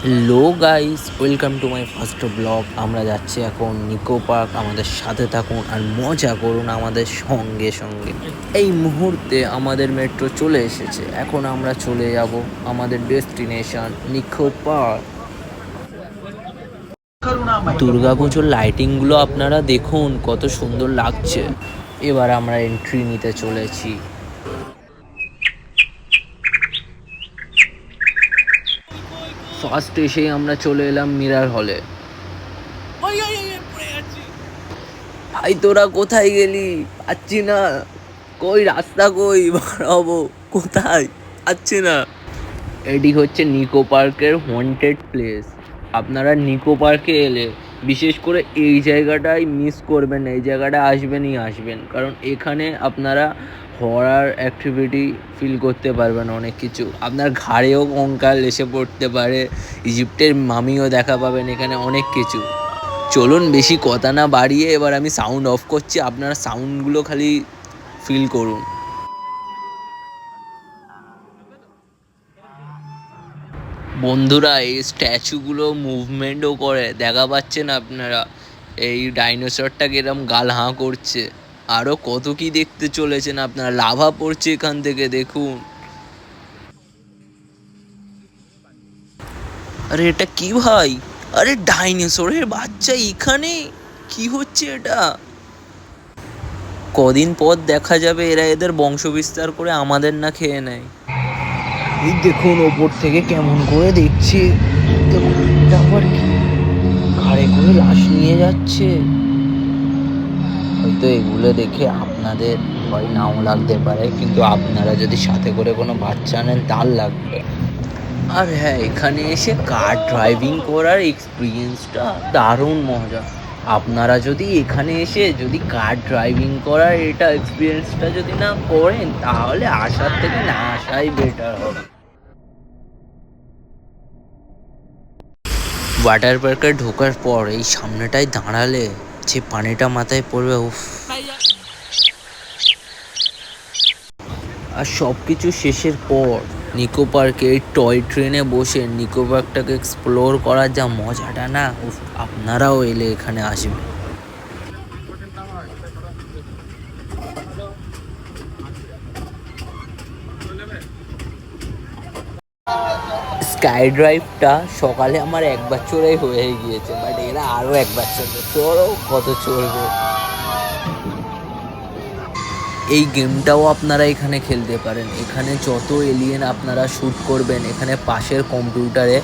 Hello guys, welcome to my first blog. আমরা যাচ্ছি এখন নিকো পার্ক। আমাদের সাথে থাকুন আর মজা করুন আমাদের সঙ্গে সঙ্গে। এই মুহূর্তে আমাদের মেট্রো চলে এসেছে। এখন আমরা চলে যাব আমাদের ডেস্টিনেশন নিকো পার্ক। দুর্গাপুজোর লাইটিংগুলো আপনারা দেখুন, কত সুন্দর লাগছে। এবার আমরা এন্ট্রি নিতে চলেছি। ফার্স্ট এসেই আমরা চলে এলাম মিরার হলে। ভাই তোরা কোথায় গেলি? পাচ্ছি না। কই রাস্তা, কই বাড়াবো, কোথায় পাচ্ছি না। এটি হচ্ছে নিকো পার্কের হন্টেড প্লেস। আপনারা নিকো পার্কে এলে বিশেষ করে এই জায়গাটাই মিস করবেন না। এই জায়গাটা আসবেনই আসবেন, কারণ এখানে আপনারা হরার অ্যাক্টিভিটি ফিল করতে পারবেন। অনেক কিছু আপনার ঘাড়েও কঙ্কাল এসে পড়তে পারে, ইজিপ্টের মামিও দেখা পাবেন এখানে, অনেক কিছু। চলুন বেশি কথা না বাড়িয়ে এবার আমি সাউন্ড অফ করছি, আপনারা সাউন্ডগুলো খালি ফিল করুন। বন্ধুরা, এই স্ট্যাচুগুলো মুভমেন্টও করে, দেখা পাচ্ছেন আপনারা? এই ডাইনোসরটা কিরম গাল হাঁ করছে। আরও কত কি দেখতে চলেছেন আপনারা। লাভা পড়ছে এখান থেকে, দেখুন। আরে এটা কি ভাই? আরে ডাইনোসরের বাচ্চা এখানে! কি হচ্ছে এটা? কদিন পর দেখা যাবে এরা এদের বংশ বিস্তার করে আমাদের না খেয়ে নেয়। এই দেখুন ওপর থেকে কেমন করে দেখছে। দেখুন এটা আবার কি, ঘাড়ে করে লাশ নিয়ে যাচ্ছে। হয়তো এগুলো দেখে আপনাদের ভয় নাও লাগতে পারে, কিন্তু আপনারা যদি সাথে করে কোনো বাচ্চা নেন তার লাগবে। আর হ্যাঁ, এখানে এসে কার ড্রাইভিং করার এক্সপিরিয়েন্সটা দারুণ মজা। আপনারা যদি এখানে এসে যদি কার ড্রাইভিং করার এটা এক্সপিরিয়েন্সটা যদি না করেন, তাহলে আসার থেকে না আসাই বেটার হবে। ওয়াটার পার্কে ঢোকার পর এই সামনেটায় দাঁড়ালে যে পানিটা মাথায় পড়বে, উফ। আর সব কিছু শেষের পর নিকো পার্কে এই টয় ট্রেনে বসে নিকো পার্কটাকে এক্সপ্লোর করার যা মজাটা না, উফ, আপনারাও এলে এখানে আসবেন। স্কাই ড্রাইভটা সকালে আমার একবার চড়াই হয়ে গিয়েছে, বাট এরা আরও একবার চলবে। চড়ো, কত চড়বে। এই গেমটাও আপনারা এখানে খেলতে পারেন। এখানে যত এলিয়েন আপনারা শ্যুট করবেন, এখানে পাশের কম্পিউটারে